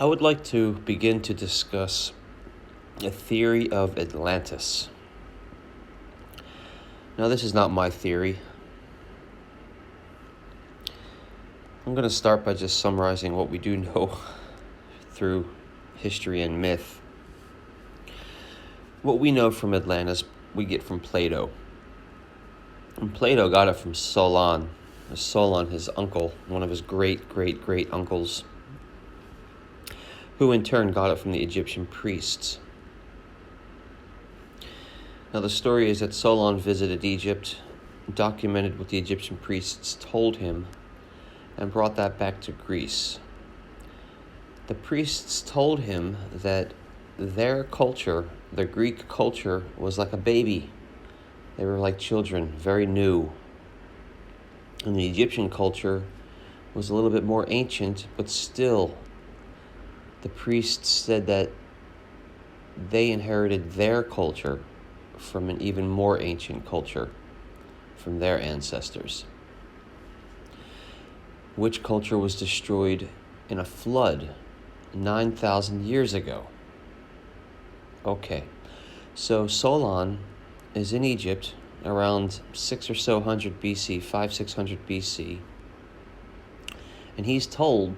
I would like to begin to discuss a theory of Atlantis. Now, this is not my theory. I'm going to start by just summarizing what we do know through history and myth. What we know from Atlantis, we get from Plato. And Plato got it from Solon. Solon, his uncle, one of his great uncles, who in turn got it from the Egyptian priests. Now, the story is that Solon visited Egypt, documented what the Egyptian priests told him, and brought that back to Greece. The priests told him that their culture, the Greek culture, was like a baby. They were like children, very new. And the Egyptian culture was a little bit more ancient, but still, the priests said that they inherited their culture from an even more ancient culture from their ancestors, which culture was destroyed in a flood 9,000 years ago. Okay, so Solon is in Egypt around 600 BC, 600 BC, and he's told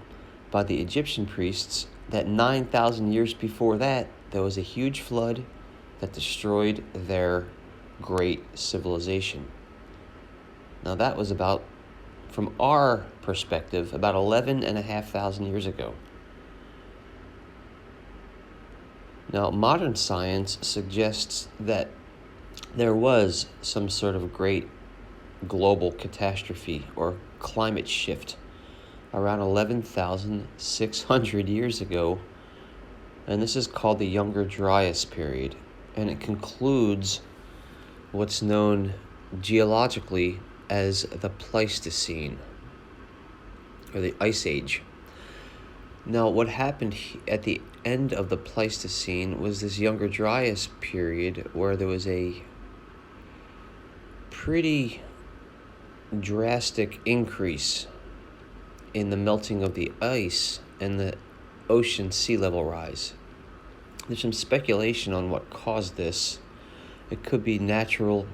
by the Egyptian priests that 9,000 years before that, there was a huge flood that destroyed their great civilization. Now that was about, from our perspective, about 11,500 years ago. Now, modern science suggests that there was some sort of great global catastrophe or climate shift around 11,600 years ago, and this is called the Younger Dryas period, and it concludes what's known geologically as the Pleistocene, or the Ice Age. Now, what happened at the end of the Pleistocene was this Younger Dryas period where there was a pretty drastic increase in the melting of the ice and the ocean sea level rise. There's some speculation on what caused this. It could be natural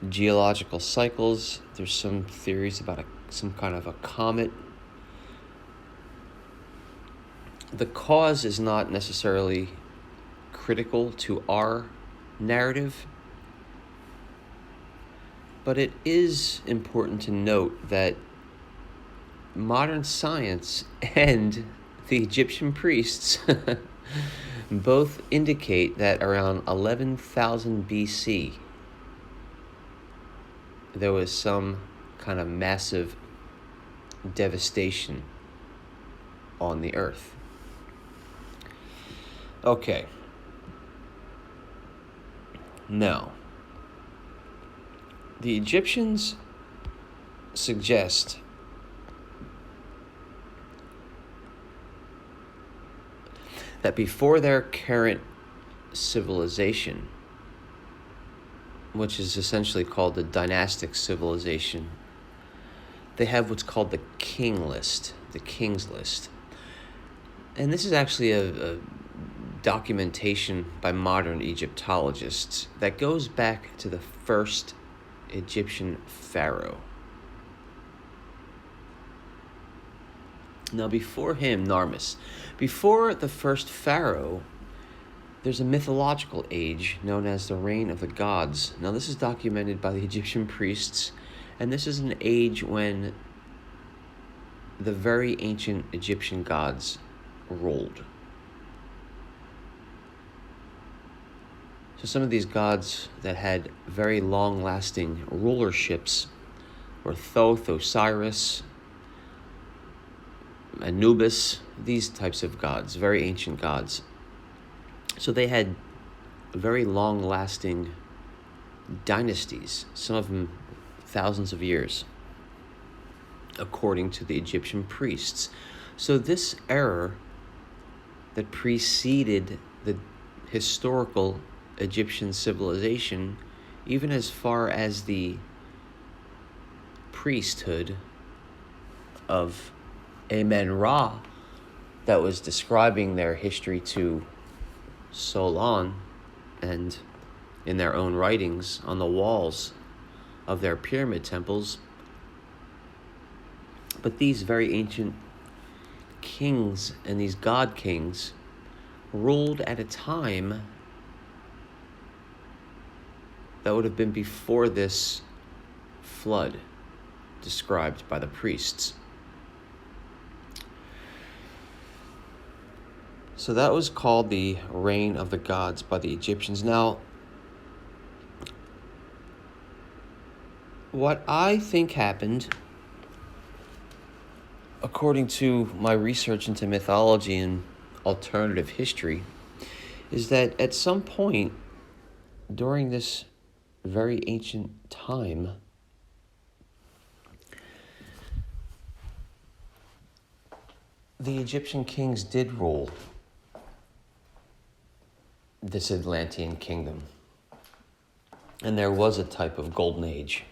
geological cycles. There's some theories about some kind of a comet. The cause is not necessarily critical to our narrative, but it is important to note that modern science and the Egyptian priests both indicate that around 11,000 BC, there was some kind of massive devastation on the earth. Okay. Now, the Egyptians suggest that before their current civilization, which is essentially called the dynastic civilization, they have what's called the king list, the king's list. And this is actually a documentation by modern Egyptologists that goes back to the first Egyptian pharaoh. Now, before him, Narmis, before the first pharaoh, there's a mythological age known as the reign of the gods. Now, this is documented by the Egyptian priests, and this is an age when the very ancient Egyptian gods ruled. So some of these gods that had very long-lasting rulerships were Thoth, Osiris, Anubis, these types of gods, very ancient gods. So they had very long-lasting dynasties, some of them thousands of years, according to the Egyptian priests. So this era that preceded the historical Egyptian civilization, even as far as the priesthood of Amen-Ra, that was describing their history to Solon, and in their own writings on the walls of their pyramid temples. But these very ancient kings and these god kings ruled at a time that would have been before this flood described by the priests. So that was called the reign of the gods by the Egyptians. Now, what I think happened, according to my research into mythology and alternative history, is that at some point during this very ancient time, the Egyptian kings did rule this Atlantean kingdom. And there was a type of golden age.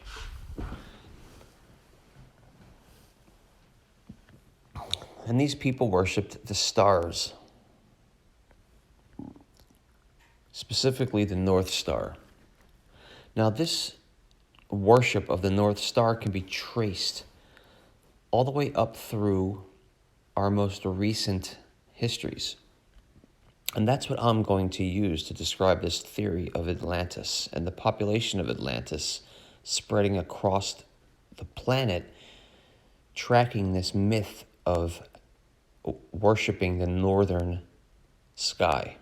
And these people worshipped the stars, specifically the North Star. Now, this worship of the North Star can be traced all the way up through our most recent histories. And that's what I'm going to use to describe this theory of Atlantis and the population of Atlantis spreading across the planet, tracking this myth of worshiping the northern sky.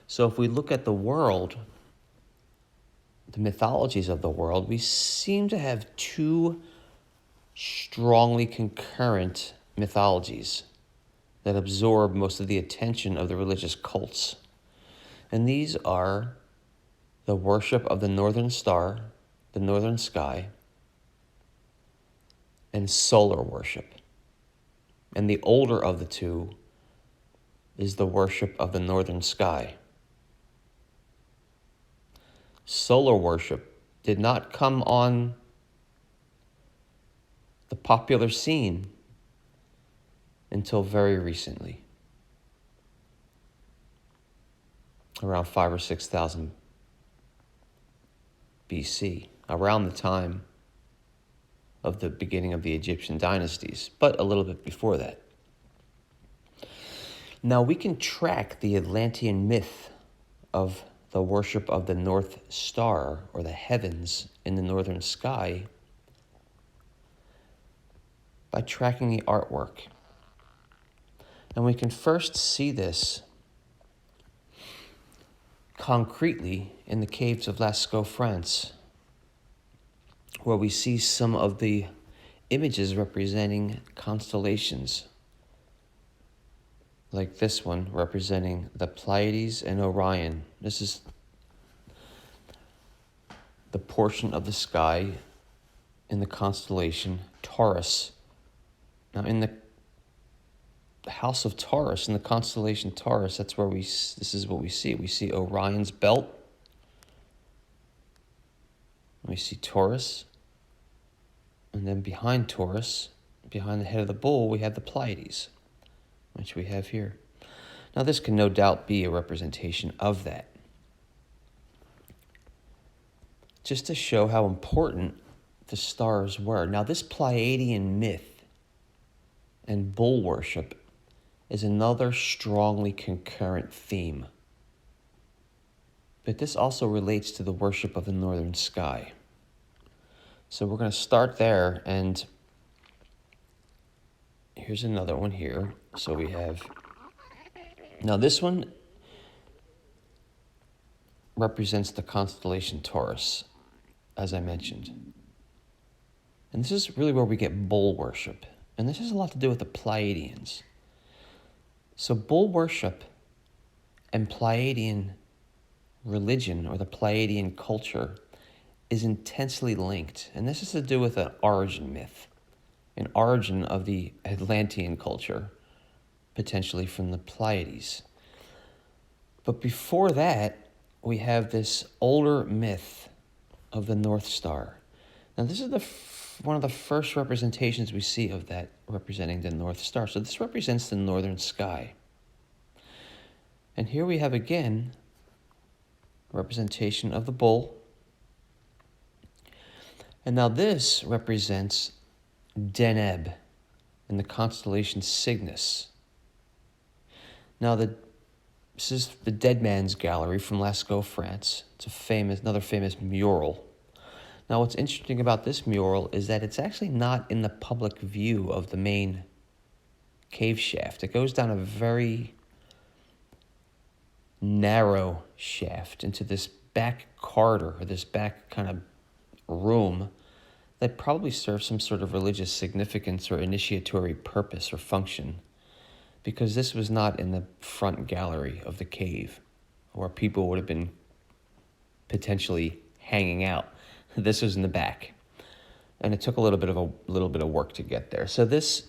So if we look at the world, the mythologies of the world, we seem to have two strongly concurrent mythologies that absorb most of the attention of the religious cults. And these are the worship of the northern star, the northern sky, and solar worship. And the older of the two is the worship of the northern sky. Solar worship did not come on the popular scene until very recently, around 5,000 or 6,000 BC, around the time of the beginning of the Egyptian dynasties, but a little bit before that. Now we can track the Atlantean myth of the worship of the North Star, or the heavens in the northern sky, by tracking the artwork. And we can first see this concretely in the caves of Lascaux, France, where we see some of the images representing constellations, like this one representing the Pleiades and Orion. This is the portion of the sky in the constellation Taurus. Now, in the house of Taurus, in the constellation Taurus, this is what we see. We see Orion's belt. We see Taurus. And then behind Taurus, behind the head of the bull, we have the Pleiades, which we have here. Now, this can no doubt be a representation of that, just to show how important the stars were. Now, this Pleiadian myth and bull worship is another strongly concurrent theme. But this also relates to the worship of the northern sky. So we're going to start there, and here's another one here. So we have, now this one represents the constellation Taurus, as I mentioned. And this is really where we get bull worship. And this has a lot to do with the Pleiadians. So bull worship and Pleiadian religion, or the Pleiadian culture, is intensely linked. And this has to do with an origin myth, an origin of the Atlantean culture, potentially from the Pleiades. But before that, we have this older myth of the North Star. Now, this is one of the first representations we see of that representing the North Star. So this represents the northern sky. And here we have again a representation of the bull. And now this represents Deneb in the constellation Cygnus. Now this is the Dead Man's Gallery from Lascaux, France. It's another famous mural. Now what's interesting about this mural is that it's actually not in the public view of the main cave shaft. It goes down a very narrow shaft into this back corridor, or this back kind of room that probably serves some sort of religious significance or initiatory purpose or function, because this was not in the front gallery of the cave where people would have been potentially hanging out. This was in the back, and it took a little bit of work to get there. So this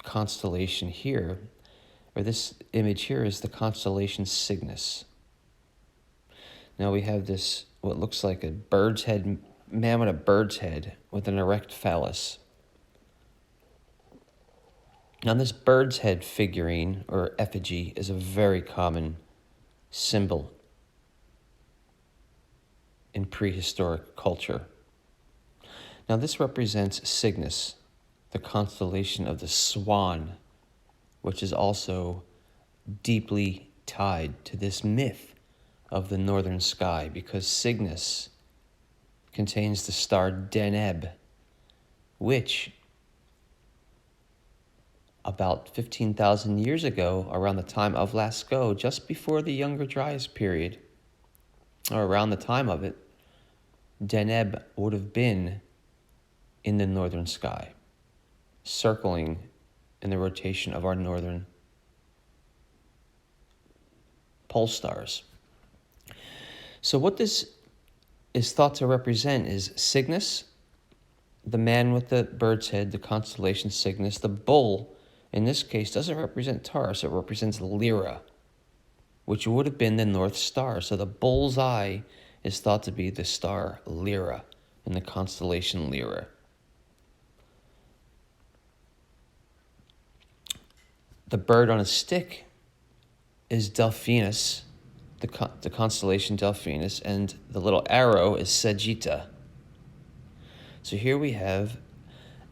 constellation here, or this image here, is the constellation Cygnus. Now we have this, what looks like a bird's head, man with a bird's head with an erect phallus. Now this bird's head figurine, or effigy, is a very common symbol in prehistoric culture. Now this represents Cygnus, the constellation of the swan, which is also deeply tied to this myth of the northern sky, because Cygnus contains the star Deneb, which about 15,000 years ago, around the time of Lascaux, just before the Younger Dryas period, or around the time of it, Deneb would have been in the northern sky, circling in the rotation of our northern pole stars. So what this is thought to represent is Cygnus, the man with the bird's head, the constellation Cygnus. The bull, in this case, doesn't represent Taurus, it represents Lyra, which would have been the North Star. So the bull's eye is thought to be the star Lyra in the constellation Lyra. The bird on a stick is Delphinus, the constellation Delphinus, and the little arrow is Sagitta. So here we have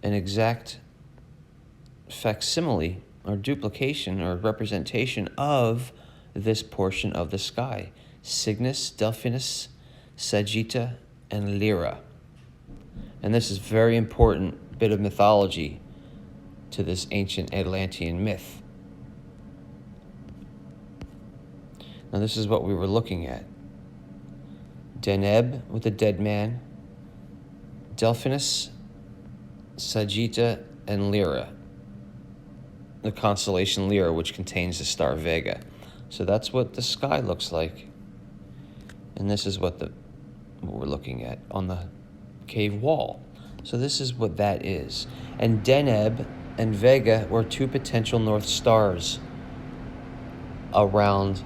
an exact facsimile or duplication or representation of this portion of the sky: Cygnus, Delphinus, Sagitta, and Lyra. And this is a very important bit of mythology to this ancient Atlantean myth. Now this is what we were looking at. Deneb with the dead man, Delphinus, Sagitta, and Lyra. The constellation Lyra, which contains the star Vega. So that's what the sky looks like. And this is what we're looking at on the cave wall. So this is what that is. And Deneb and Vega were two potential North Stars around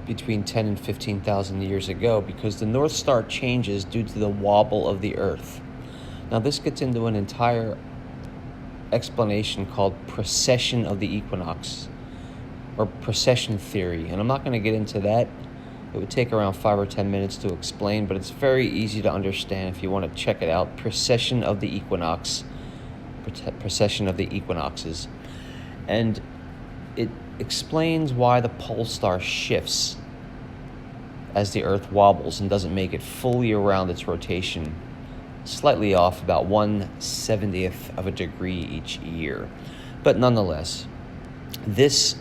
between 10 and 15,000 years ago, because the North Star changes due to the wobble of the Earth. Now this gets into an entire explanation called precession of the equinox, or precession theory, and I'm not going to get into that. It would take around 5 or 10 minutes to explain, but it's very easy to understand if you want to check it out. Precession of the equinox, precession of the equinoxes, and it explains why the pole star shifts as the Earth wobbles and doesn't make it fully around its rotation, slightly off about 1/70th of a degree each year. But nonetheless, this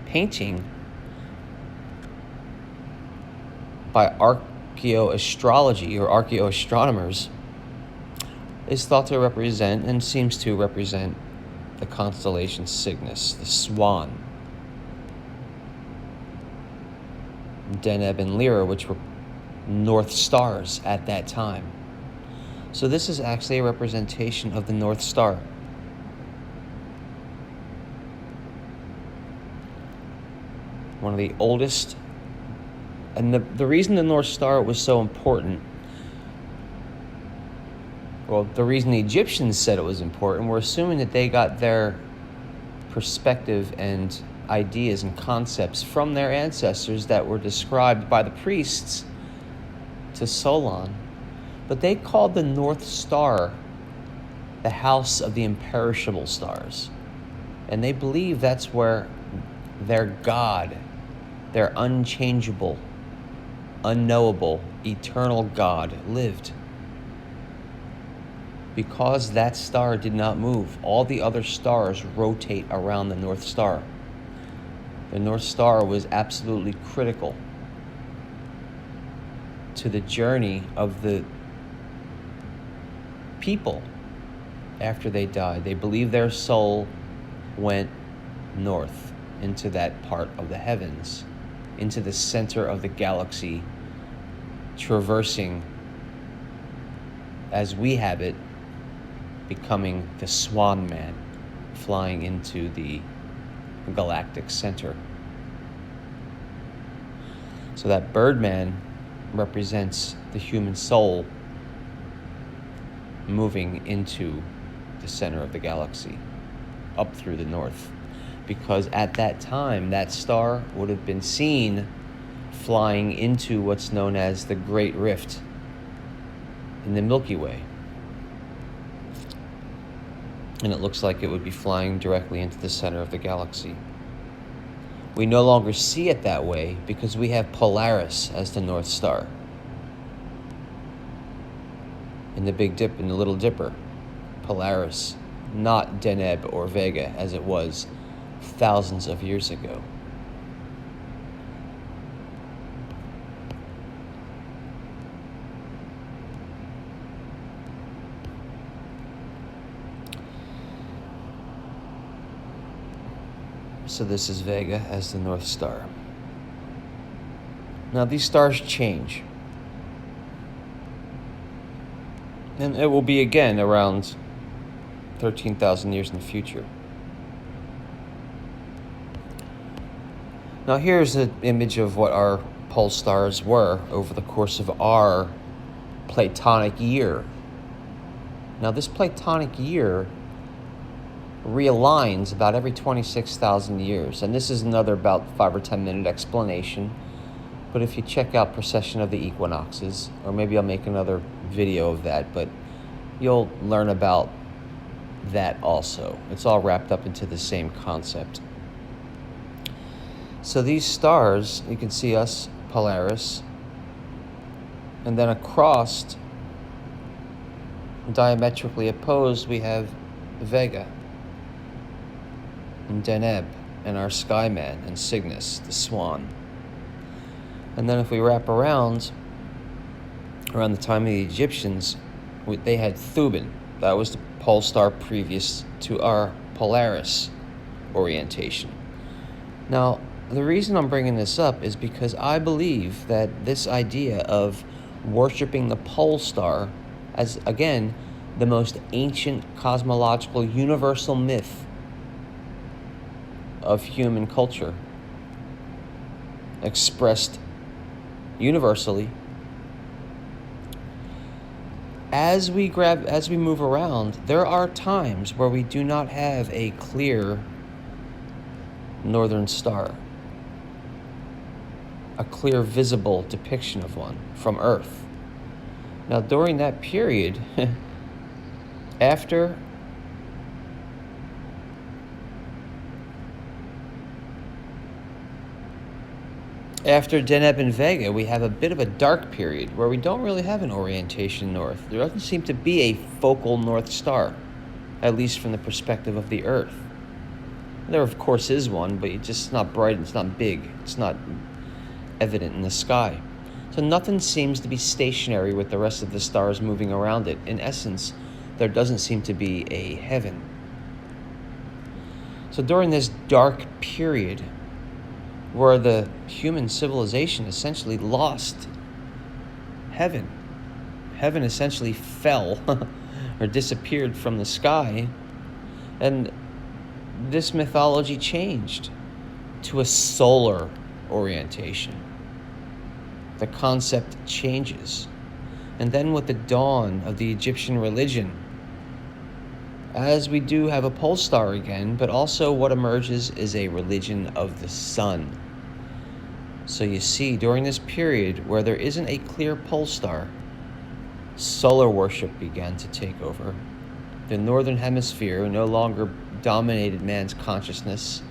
painting by archaeoastrology or archaeoastronomers is thought to represent, and seems to represent, the constellation Cygnus, the swan, Deneb and Lyra, which were North Stars at that time. So this is actually a representation of the North Star. One of the oldest, and the reason the North Star was so important Well, the reason the Egyptians said it was important, we're assuming that they got their perspective and ideas and concepts from their ancestors that were described by the priests to Solon. But they called the North Star the house of the imperishable stars. And they believe that's where their God, their unchangeable, unknowable, eternal God lived. Because that star did not move, all the other stars rotate around the North Star. The North Star was absolutely critical to the journey of the people after they died. They believe their soul went north into that part of the heavens, into the center of the galaxy, traversing, as we have it, becoming the Swan Man, flying into the galactic center. So that Birdman represents the human soul moving into the center of the galaxy, up through the north. Because at that time, that star would have been seen flying into what's known as the Great Rift in the Milky Way. And it looks like it would be flying directly into the center of the galaxy. We no longer see it that way because we have Polaris as the North Star. In the Big Dip, in the Little Dipper, Polaris, not Deneb or Vega as it was thousands of years ago. So this is Vega as the North Star. Now these stars change. And it will be again around 13,000 years in the future. Now here's an image of what our pole stars were over the course of our Platonic year. Now this Platonic year realigns about every 26,000 years. And this is another about 5 or 10 minute explanation. But if you check out Precession of the Equinoxes, or maybe I'll make another video of that, but you'll learn about that also. It's all wrapped up into the same concept. So these stars, you can see us, Polaris, and then across, diametrically opposed, we have Vega and Deneb and our Skyman and Cygnus, the Swan. And then if we wrap around the time of the Egyptians, they had Thuban. That was the pole star previous to our Polaris orientation. Now, the reason I'm bringing this up is because I believe that this idea of worshiping the pole star as, again, the most ancient cosmological universal myth of human culture, expressed universally. As we move around, there are times where we do not have a clear northern star, a clear visible depiction of one from Earth. Now, during that period, after Deneb and Vega, we have a bit of a dark period where we don't really have an orientation north. There doesn't seem to be a focal North Star, at least from the perspective of the Earth. There, of course, is one, but it's just not bright, it's not big, it's not evident in the sky. So nothing seems to be stationary with the rest of the stars moving around it. In essence, there doesn't seem to be a heaven. So during this dark period, where the human civilization essentially lost heaven. Heaven essentially fell or disappeared from the sky. And this mythology changed to a solar orientation. The concept changes. And then with the dawn of the Egyptian religion, as we do have a pole star again, but also what emerges is a religion of the sun. So you see, during this period where there isn't a clear pole star, solar worship began to take over. The northern hemisphere no longer dominated man's consciousness.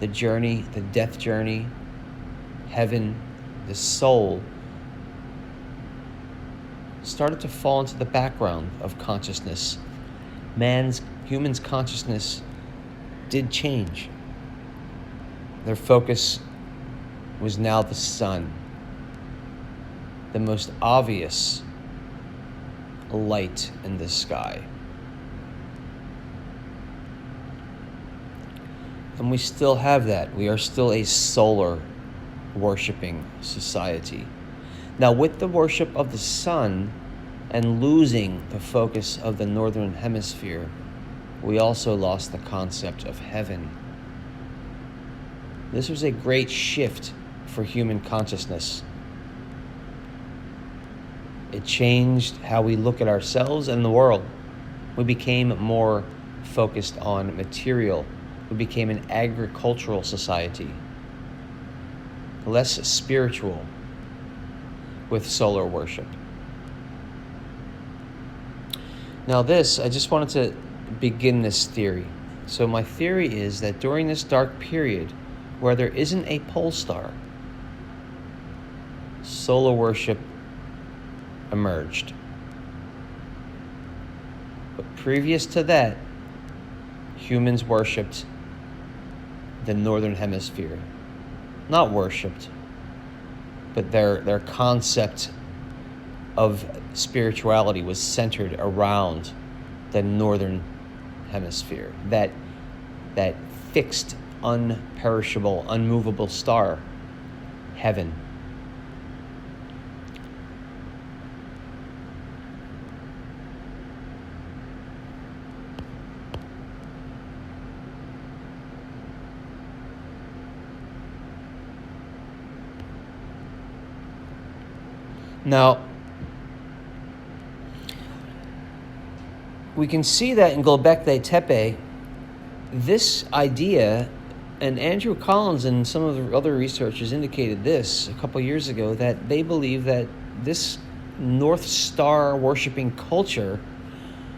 The journey, the death journey, heaven, the soul started to fall into the background of consciousness. Human's consciousness did change. Their focus was now the sun, the most obvious light in the sky. And we still have that. We are still a solar worshiping society. Now, with the worship of the sun and losing the focus of the northern hemisphere, we also lost the concept of heaven. This was a great shift for human consciousness. It changed how we look at ourselves and the world. We became more focused on material. We became an agricultural society, less spiritual with solar worship. Now I just wanted to begin this theory. So my theory is that during this dark period where there isn't a pole star, solar worship emerged. But previous to that, humans worshipped the northern hemisphere. Not worshipped, but their concept of spirituality was centered around the northern hemisphere, that fixed, unperishable, unmovable star, heaven. Now, we can see that in Göbekli Tepe, this idea, and Andrew Collins and some of the other researchers indicated this a couple years ago, that they believe that this North Star worshiping culture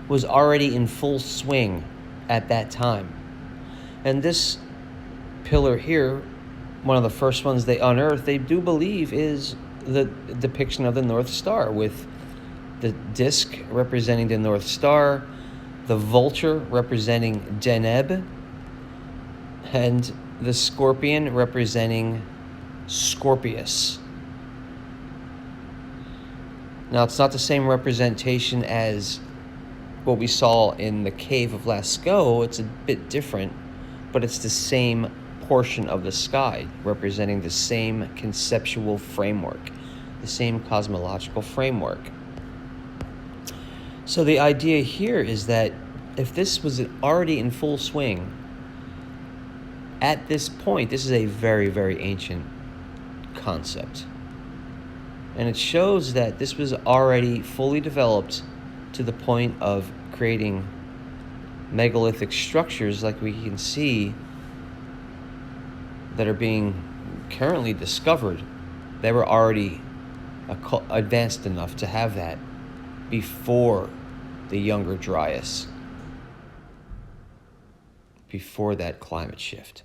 was already in full swing at that time. And this pillar here, one of the first ones they unearthed, they do believe is the depiction of the North Star, with the disc representing the North Star, the vulture representing Deneb, and the scorpion representing Scorpius. Now, it's not the same representation as what we saw in the cave of Lascaux. It's a bit different, but it's the same portion of the sky, representing the same conceptual framework, the same cosmological framework. So the idea here is that if this was already in full swing, at this point, this is a very, very ancient concept. And it shows that this was already fully developed to the point of creating megalithic structures like we can see that are being currently discovered. They were already advanced enough to have that before the younger Dryas, before that climate shift.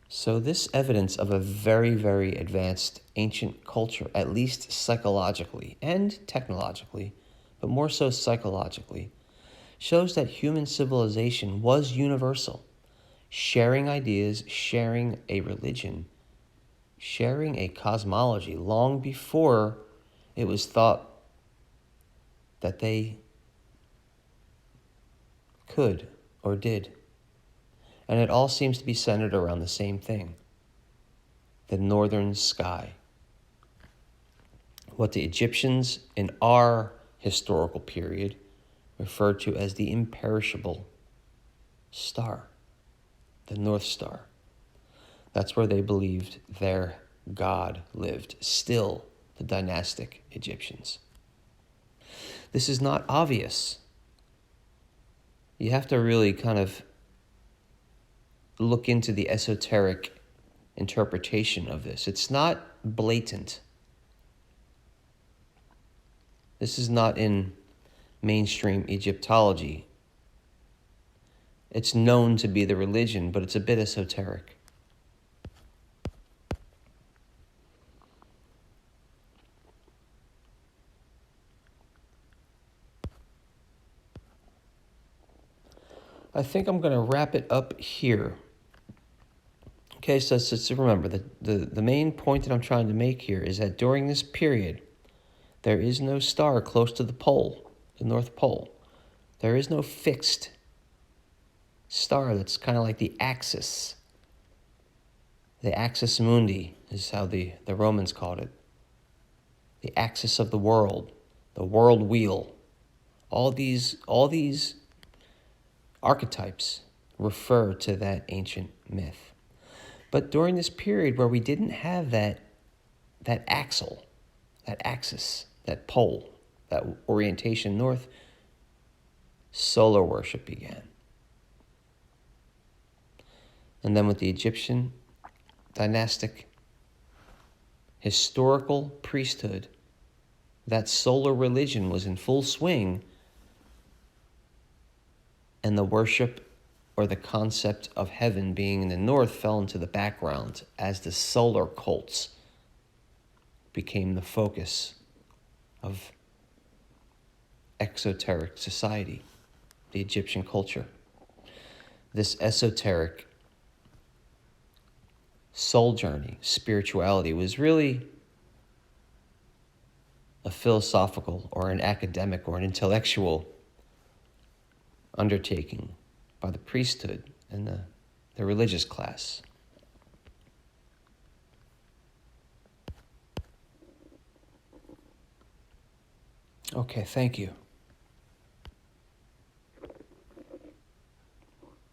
So this evidence of a very, very advanced ancient culture, at least psychologically and technologically, but more so psychologically, shows that human civilization was universal, sharing ideas, sharing a religion, sharing a cosmology long before it was thought that they could or did. And it all seems to be centered around the same thing: the northern sky. What the Egyptians in our historical period referred to as the imperishable star, the North Star. That's where they believed their God lived, still the dynastic Egyptians. This is not obvious. You have to really kind of look into the esoteric interpretation of this. It's not blatant. This is not in mainstream Egyptology. It's known to be the religion, but it's a bit esoteric. I think I'm going to wrap it up here. Okay, so remember, the main point that I'm trying to make here is that during this period, there is no star close to the pole, the North Pole. There is no fixed star that's kind of like the axis. The axis mundi is how the Romans called it. The axis of the world wheel. All these archetypes refer to that ancient myth. But during this period where we didn't have that axle, that axis, that pole, that orientation north, solar worship began. And then with the Egyptian dynastic historical priesthood, that solar religion was in full swing, and the worship or the concept of heaven being in the north fell into the background as the solar cults became the focus of exoteric society, the Egyptian culture. This esoteric soul journey, spirituality, was really a philosophical or an academic or an intellectual undertaking by the priesthood and the religious class. Okay, thank you.